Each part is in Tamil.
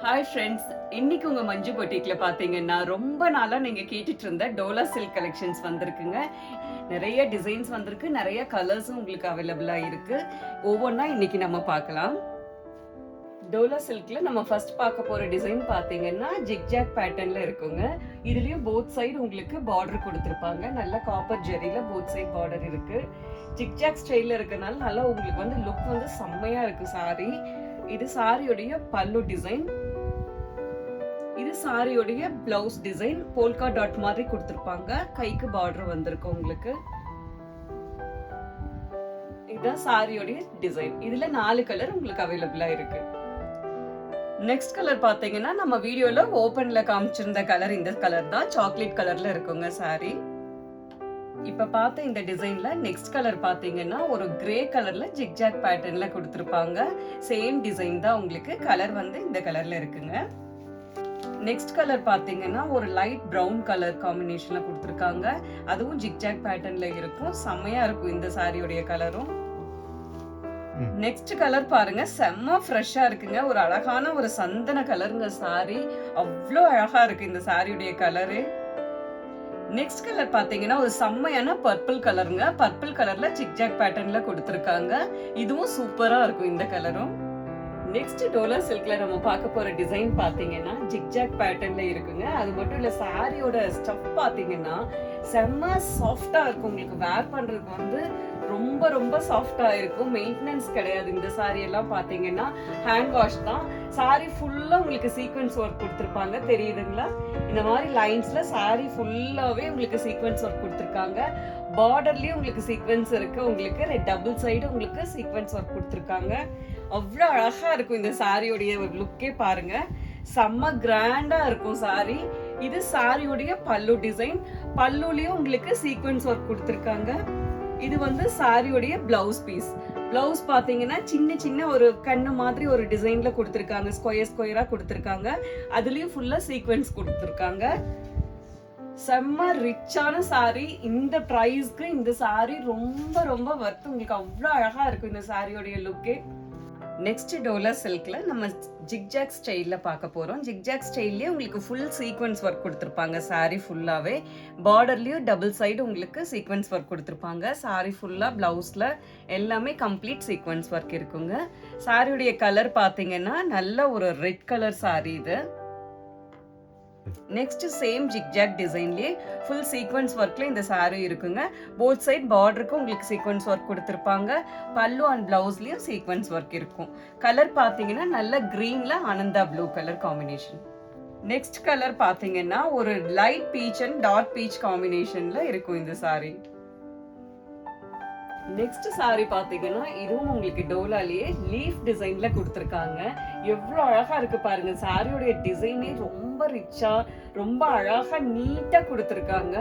ஹாய் ஃப்ரெண்ட்ஸ், இன்னைக்கு உங்க மஞ்சு பொட்டிக்ல பாத்தீங்கன்னா ரொம்ப நாளா நீங்க கேட்டுட்டு இருந்த டோலா சில்க் கலெக்ஷன்ஸ் வந்திருக்குங்க. நிறைய டிசைன்ஸ் வந்திருக்கு, நிறைய கலர்ஸும் உங்களுக்கு அவைலபிளா இருக்கு. ஒவ்வொன்றா இன்னைக்கு நம்ம பார்க்கலாம். டோலா சில்க்ல நம்ம ஃபர்ஸ்ட் பார்க்க போற டிசைன் பாத்தீங்கன்னா ஜிக்ஜாக் பேட்டர்ன்ல இருக்குங்க. இதுலயும் போத் சைடு உங்களுக்கு பார்டர் கொடுத்திருப்பாங்க. நல்ல காப்பர் ஜெரியில போத் சைடு பார்டர் இருக்கு. ஜிக்ஜாக் ஸ்டைல்ல இருக்கனால நல்லா உங்களுக்கு வந்து லுக் வந்து செம்மையா இருக்கு சாரி. இது சாரியோடைய பல்லு டிசைன். இது சாரியோடைய பிளவுஸ் டிசைன். போல்கா டாட் மாதிரி கொடுத்திருப்பாங்க. கைக்கு பார்டர் வந்திருக்கு உங்களுக்கு. இதுதான் சாரியோடைய டிசைன். இதுல 4 கலர் உங்களுக்கு அவைலபிளா இருக்கு. நெக்ஸ்ட் கலர் பாத்தீங்கன்னா நம்ம வீடியோல ஓபன்ல காமிச்சிருந்த கலர் இந்த கலர் தான். சாக்லேட் கலர்ல இருக்குங்க சாரி. இப்ப பார்த்த இந்த டிசைன்ல நெக்ஸ்ட் கலர் பாத்தீங்கன்னா ஒரு கிரே கலர்ல ஜிக்ஜாக் பேட்டர்ன்ல கொடுத்திருப்பாங்க. சேம் டிசைன் தான் உங்களுக்கு. கலர் வந்து இந்த கலர்ல இருக்குங்க. நெக்ஸ்ட் கலர் பாத்தீங்கன்னா ஒரு லைட் பிரவுன் கலர் காம்பினேஷன்ல கொடுத்திருக்காங்க. அதுவும் ஜிக்ஜாக் பேட்டர்ன்ல இருக்கும். செம்மையா இருக்கும் இந்த சாரியோடைய கலரும். நெக்ஸ்ட் கலர் பாருங்க, செம்ம ஃப்ரெஷ்ஷா இருக்குங்க. ஒரு அழகான ஒரு சந்தன கலருங்க சாரி. அவ்வளோ அழகா இருக்கு இந்த சாரியுடைய கலரு. நெக்ஸ்ட் கலர் பாத்தீங்கன்னா ஒரு செம்மையான பர்பிள் கலருங்க. பர்பிள் கலர்ல ஜிக்ஜாக் பேட்டர்ன்ல கொடுத்திருக்காங்க. இதுவும் சூப்பரா இருக்கும் இந்த கலரும். நெக்ஸ்ட் டோலா சில்க்ல நம்ம பார்க்க போற டிசைன் பாத்தீங்கன்னா ஜிக்ஜாக் பேட்டர்ன்ல இருக்குங்க. அது மட்டும் இல்ல, சாரியோட ஸ்டஃப் பாத்தீங்கன்னா செம்ம சாஃப்டா இருக்கும். உங்களுக்கு வேர் பண்றதுக்கு வந்து ரொம்ப ரொம்ப சாஃப்டா இருக்கும். மெயின்டெனன்ஸ் கிடையாது. இந்த சாரி எல்லாம் பாத்தீங்கன்னா ஹேண்ட் வாஷ் தான். சாரி ஃபுல்லா உங்களுக்கு சீக்வென்ஸ் ஒர்க் கொடுத்திருப்பாங்க. தெரியுதுங்களா? இந்த மாதிரி லைன்ஸ்ல சாரி ஃபுல்லாவே உங்களுக்கு சீக்வென்ஸ் ஒர்க் கொடுத்திருக்காங்க. பார்டர்லயும் உங்களுக்கு சீக்வென்ஸ் இருக்கு. உங்களுக்கு டபுள் சைடு உங்களுக்கு சீக்வென்ஸ் ஒர்க் கொடுத்திருக்காங்க. அவ்வளோ அழகா இருக்கும் இந்த சாரியோடைய லுக்கே பாருங்க. செம்ம கிராண்டா இருக்கும் சாரி. இது சாரியோடைய பல்லு டிசைன். பல்லுலயும் உங்களுக்கு சீக்வென்ஸ் ஒர்க் கொடுத்திருக்காங்க. இது வந்து சாரியோடைய பிளவுஸ் பீஸ். பிளவுஸ் பாத்தீங்கன்னா சின்ன சின்ன ஒரு கண்ணு மாதிரி ஒரு டிசைன்ல கொடுத்திருக்காங்க. ஸ்கொயர் ஸ்கொயரா கொடுத்திருக்காங்க. அதுலயும் ஃபுல்லா சீக்வென்ஸ் கொடுத்திருக்காங்க. செம்ம ரிச்சான சாரி. இந்த பிரைஸ்க்கு இந்த சாரி ரொம்ப ரொம்ப வர்த். உங்களுக்கு அவ்வளோ அழகா இருக்கும் இந்த சாரியோடைய லுக்கே. நெக்ஸ்ட் டோலா சில்க்ல நம்ம ஜிக்ஜாக் ஸ்டைல்ல பார்க்க போறோம். ஜிக்ஜாக் ஸ்டைல்லயே உங்களுக்கு ஃபுல் சீக்வென்ஸ் ஒர்க் கொடுத்திருப்பாங்க. சாரி ஃபுல்லாவே பார்டர்லயும் டபுள் சைடு உங்களுக்கு சீக்வென்ஸ் ஒர்க் கொடுத்திருப்பாங்க. சாரி ஃபுல்லா பிளவுஸ்ல எல்லாமே கம்ப்ளீட் சீக்வென்ஸ் ஒர்க் இருக்குங்க. சாரியுடைய கலர் பாத்தீங்கன்னா நல்ல ஒரு ரெட் கலர் சாரி இது. நெக்ஸ்ட் சேம் ஜிக்ஜாக் டிசைன்லயே ஃபுல் சீக்வென்ஸ் ஒர்க்ல இந்த சாரி இருக்குங்க. போத் சைட் பார்டருக்கு உங்களுக்கு சீக்வென்ஸ் ஒர்க் கொடுத்திருப்பாங்க. பல்லு அண்ட் பிளவுஸ்லயும் சீக்வென்ஸ் ஒர்க் இருக்கும். கலர் பாத்தீங்கன்னா நல்ல கிரீன்ல ஆனந்தா blue colour combination. Next colour பாத்தீங்கன்னா ஒரு light peach and dark peach காம்பினேஷன்ல இருக்கும் இந்த சாரி. நெக்ஸ்ட் சாரி பாத்தீங்கன்னா இதுவும் உங்களுக்கு டோலாலேயே லீஃப் டிசைன்ல கொடுத்திருக்காங்க. எவ்வளவு அழகா இருக்கு பாருங்க. சாரியோட டிசைனே ரொம்ப ரிச்சா ரொம்ப அழகா நீட்டா கொடுத்திருக்காங்க.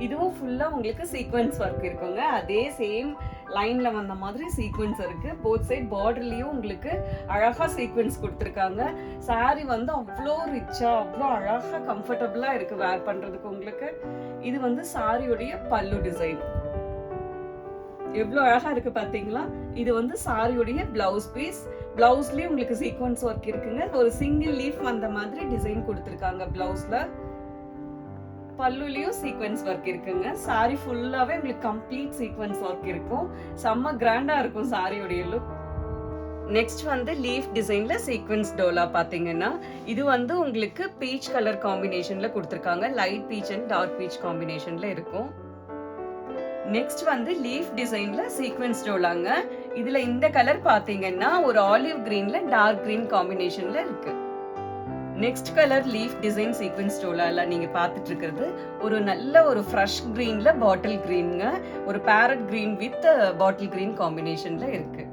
இதுவும் ஃபுல்லா உங்களுக்கு சீக்வென்ஸ் ஒர்க் இருக்குங்க. அதே சேம் லைன்ல வந்த மாதிரி சீக்வென்ஸ் இருக்கு. போத் சைட் பார்டர்லயும் உங்களுக்கு அழகா சீக்வென்ஸ் கொடுத்திருக்காங்க. சாரி வந்து அவ்வளோ ரிச்சா அவ்வளோ அழகா கம்ஃபர்டபுளா இருக்கு வேர் பண்றதுக்கு உங்களுக்கு. இது வந்து சாரியோடைய பல்லு டிசைன். எவ்வளவு அழகா இருக்கு பாத்தீங்களா? இது வந்து சாரியோடைய பிளவுஸ் பீஸ். பிளவுஸ்லயும் உங்களுக்கு சீக்வென்ஸ் ஒர்க் இருக்குங்க. ஒரு சிங்கிள் லீஃப் வந்த மாதிரி டிசைன் கொடுத்திருக்காங்க பிளவுஸ்ல. பல்லுலயும் சீக்வென்ஸ் ஒர்க் இருக்குங்க. சாரி ஃபுல்லாவே உங்களுக்கு கம்ப்ளீட் சீக்வென்ஸ் ஒர்க் இருக்கும். செம்ம கிராண்டா இருக்கும் சாரியோடைய லுக். நெக்ஸ்ட் வந்து லீஃப் டிசைன்ல சீக்வென்ஸ் டோலா பாத்தீங்கன்னா இது வந்து உங்களுக்கு பீச் கலர் காம்பினேஷன்ல கொடுத்திருக்காங்க. Light peach and dark peach காம்பினேஷன்ல இருக்கும். நெக்ஸ்ட் வந்து லீஃப் டிசைன்ல சீக்வென்ஸ் டோலாங்க. இதுல இந்த கலர் பாத்தீங்கன்னா ஒரு ஆலிவ் கிரீன்ல டார்க் கிரீன் காம்பினேஷன்ல இருக்கு. Next colour leaf design sequence டோலால நீங்க பாத்துட்டு இருக்கிறது ஒரு நல்ல ஒரு ஃப்ரெஷ் கிரீன்ல பாட்டில் கிரீன்ங்க. ஒரு parrot green with bottle green காம்பினேஷன்ல இருக்கு.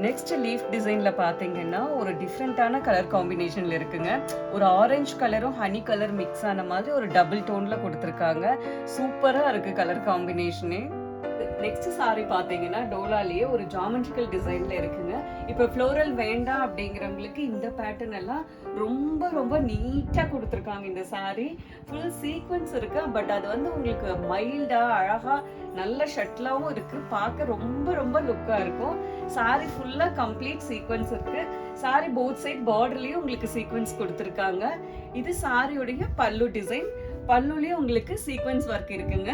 நெக்ஸ்ட் லீஃப் டிசைன்ல பாத்தீங்கன்னா ஒரு டிஃப்ரெண்டான கலர் காம்பினேஷன்ல இருக்குங்க. ஒரு ஆரஞ்சு கலரும் ஹனி கலர் மிக்ஸ் ஆன மாதிரி ஒரு டபுள் டோன்ல கொடுத்திருக்காங்க. சூப்பரா இருக்கு கலர் காம்பினேஷனே. நெக்ஸ்ட் சாரி பாத்தீங்கன்னா டோலாலேயே ஒரு ஜாமெட்ரிக்கல் டிசைன்ல இருக்குங்க. இப்ப ஃப்ளோரல் வேண்டாம் அப்படிங்கிறவங்களுக்கு இந்த பேட்டர்ன் எல்லாம் ரொம்ப ரொம்ப நீட்டா கொடுத்துருக்காங்க. இந்த சாரி ஃபுல் சீக்வன்ஸ் இருக்கு, பட் அது வந்து உங்களுக்கு மைல்டா அழகா நல்ல ஷட்லாவும் இருக்கு, பார்க்க ரொம்ப ரொம்ப லுக்கா இருக்கும். சாரி ஃபுல்லா கம்ப்ளீட் சீக்வன்ஸ் இருக்கு. சாரி போத் சைட் பார்டர்லயும் உங்களுக்கு சீக்வன்ஸ் கொடுத்துருக்காங்க. இது சாரியோடைய பல்லு டிசைன். பல்லுலயும் உங்களுக்கு சீக்வன்ஸ் ஒர்க் இருக்குங்க.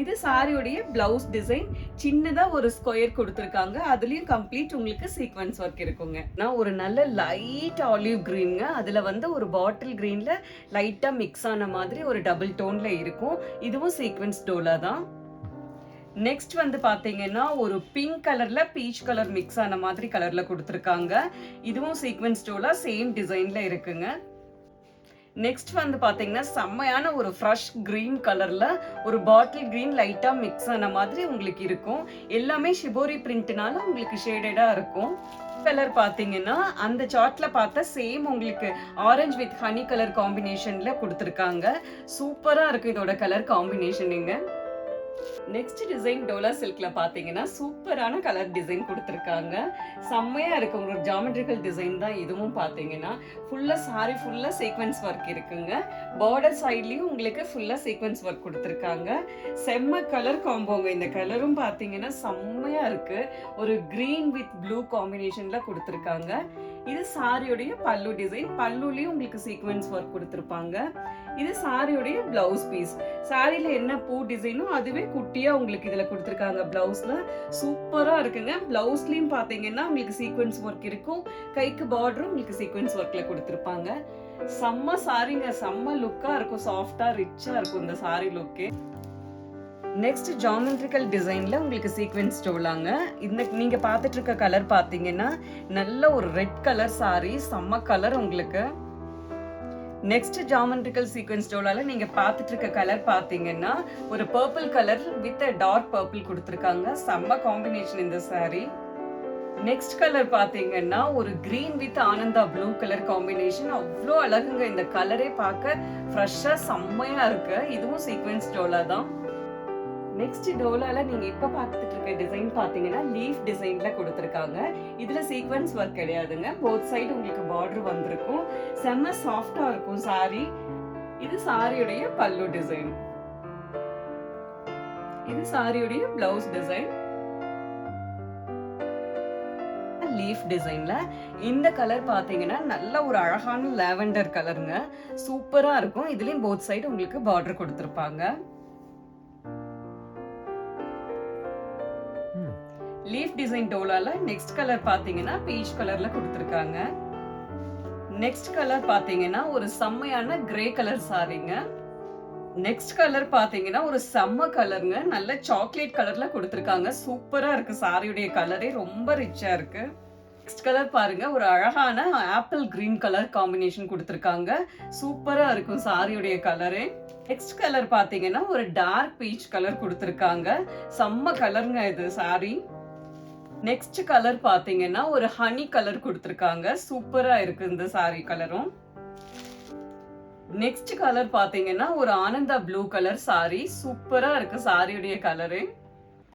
இது சாரியோடைய பிளவுஸ் டிசைன். சின்னதா ஒரு ஸ்கொயர் கொடுத்துருக்காங்க, அதுலயும் கம்ப்ளீட் உங்களுக்கு சீக்வன்ஸ் ஒர்க் இருக்குங்க. நான் ஒரு நல்ல லைட் ஆலிவ் கிரீன்ங்க, அதுல வந்து ஒரு பாட்டில் கிரீன்ல லைட்டா மிக்ஸ் ஆன மாதிரி ஒரு டபுள் டோன்ல இருக்கும். இதுவும் சீக்வன்ஸ் டோலா தான். நெக்ஸ்ட் வந்து பாத்தீங்கன்னா ஒரு பிங்க் கலர்ல பீச் கலர் மிக்ஸ் ஆன மாதிரி கலர்ல கொடுத்துருக்காங்க. இதுவும் சீக்வன்ஸ் டோலா சேம் டிசைன்ல இருக்குங்க. நெக்ஸ்ட் வந்து பாத்தீங்கன்னா செம்மையான ஒரு ஃப்ரெஷ் கிரீன் கலர்ல ஒரு பாட்டில் கிரீன் லைட்டா மிக்ஸ் ஆன மாதிரி உங்களுக்கு இருக்கும். எல்லாமே ஷிபோரி பிரிண்ட்னால உங்களுக்கு ஷேடடா இருக்கும். கலர் பாத்தீங்கன்னா அந்த சார்ட்ல பார்த்த சேம் உங்களுக்கு ஆரஞ்சு வித் ஹனி கலர் காம்பினேஷன்ல கொடுத்துருக்காங்க. சூப்பரா இருக்கு இதோட கலர் காம்பினேஷனுங்க. நெக்ஸ்ட் டிசைன் டோலா சில்க்ல பாத்தீங்கன்னா சூப்பரான கலர் டிசைன் கொடுத்துருக்காங்க. செம்மையா இருக்கு, உங்களுக்கு ஜாமெட்ரிக்கல் டிசைன் தான். இதுவும் பாத்தீங்கன்னா ஃபுல்லா சாரி ஃபுல்லா சீக்வன்ஸ் ஒர்க் இருக்குங்க. பார்டர் சைட்லயும் உங்களுக்கு ஃபுல்லா சீக்வன்ஸ் ஒர்க் கொடுத்துருக்காங்க. செம்ம கலர் காம்போங்க. இந்த கலரும் பாத்தீங்கன்னா செம்மையா இருக்கு, ஒரு கிரீன் வித் ப்ளூ காம்பினேஷன்ல கொடுத்துருக்காங்க. இது சாரியோடைய பல்லு டிசைன். பல்லுலயும் உங்களுக்கு சீக்வன்ஸ் ஒர்க் கொடுத்துருப்பாங்க. இது சாரியோடைய பிளவுஸ் பீஸ். சாரியில என்ன பூ டிசைனோ அதுவே குட்டியா உங்களுக்கு இதுல கொடுத்துருக்காங்க. பிளவுஸ்ல சூப்பரா இருக்குங்க. பிளவுஸ்லயும் பாத்தீங்கன்னா உங்களுக்கு சீக்வன்ஸ் ஒர்க் இருக்கும். கைக்கு பார்டரும் உங்களுக்கு சீக்வன்ஸ் ஒர்க்ல கொடுத்துருப்பாங்க. செம்ம சாரிங்க, செம்ம லுக்கா இருக்கும், சாஃப்டா ரிச்சா இருக்கும் இந்த சாரி லுக்கே. நெக்ஸ்ட் ஜாமெட்ரிக்கல் டிசைன்ல உங்களுக்கு சீக்வென்ஸ் டோலாங்க. இந்த நீங்க பார்த்துட்டு இருக்க கலர் பாத்தீங்கன்னா நல்ல ஒரு ரெட் கலர் சாரி, செம்ம கலர் உங்களுக்கு. நெக்ஸ்ட் ஜாமெட்ரிக்கல் சீக்வென்ஸ் டோலால நீங்க பார்த்துட்டு இருக்க கலர் பாத்தீங்கன்னா ஒரு purple colour with dark purple கொடுத்துருக்காங்க. செம்ம காம்பினேஷன் இந்த சாரி. நெக்ஸ்ட் கலர் பாத்தீங்கன்னா ஒரு கிரீன் வித் ஆனந்தா ப்ளூ கலர் காம்பினேஷன். அவ்வளோ அழகுங்க, இந்த கலரே பார்க்க ஃப்ரெஷ்ஷா செம்மையா இருக்கு. இதுவும் சீக்வென்ஸ் டோலா தான். நெக்ஸ்ட் டோலால நீங்க இப்ப பார்த்துட்டு இருக்க டிசைன் பாத்தீங்கன்னா லீஃப் டிசைன்ல கொடுத்துருக்காங்க. இதுல சீக்வன்ஸ் ஒர்க் கிடையாதுங்க, போத் சைடு உங்களுக்கு பார்டர் வந்திருக்கும். செம்ம சாஃப்டா இருக்கும் சாரி. இது சாரியுடைய பல்லு டிசைன். இது சாரியுடைய பிளவுஸ் டிசைன். லீஃப் டிசைன்ல இந்த கலர் பாத்தீங்கன்னா நல்ல ஒரு அழகான லாவெண்டர் கலருங்க, சூப்பரா இருக்கும். இதுலயும் போத் சைடு உங்களுக்கு பார்டர் கொடுத்திருப்பாங்க. லீஃப் டிசைன் டோலால நெக்ஸ்ட் கலர் பாத்தீங்கன்னா பீச் கலர்ல கொடுத்திருக்காங்க. நெக்ஸ்ட் கலர் பாத்தீங்கன்னா ஒரு செம்மையான கிரே கலர் சாரிங்க. நெக்ஸ்ட் கலர் பாத்தீங்கன்னா ஒரு செம்ம கலருங்க, நல்ல சாக்லேட் கலர்ல கொடுத்திருக்காங்க. சூப்பரா இருக்கு, சாரியுடைய கலரே ரொம்ப ரிச்சா இருக்கு. நெக்ஸ்ட் கலர் பாருங்க, ஒரு அழகான ஆப்பிள் கிரீன் கலர் காம்பினேஷன் கொடுத்திருக்காங்க. சூப்பரா இருக்கும் சாரியுடைய கலரே. நெக்ஸ்ட் கலர் பாத்தீங்கன்னா ஒரு டார்க் பீச் கலர் கொடுத்திருக்காங்க. செம்ம கலருங்க இது சாரி. நெக்ஸ்ட் கலர் பாத்தீங்கன்னா ஒரு ஹனி கலர் கொடுத்திருக்காங்க. சூப்பரா இருக்கு இந்த சாரி கலரும். நெக்ஸ்ட் கலர் பாத்தீங்கன்னா ஒரு ஆனந்தா ப்ளூ கலர் சாரி. சூப்பரா இருக்கு சாரியுடைய கலரு.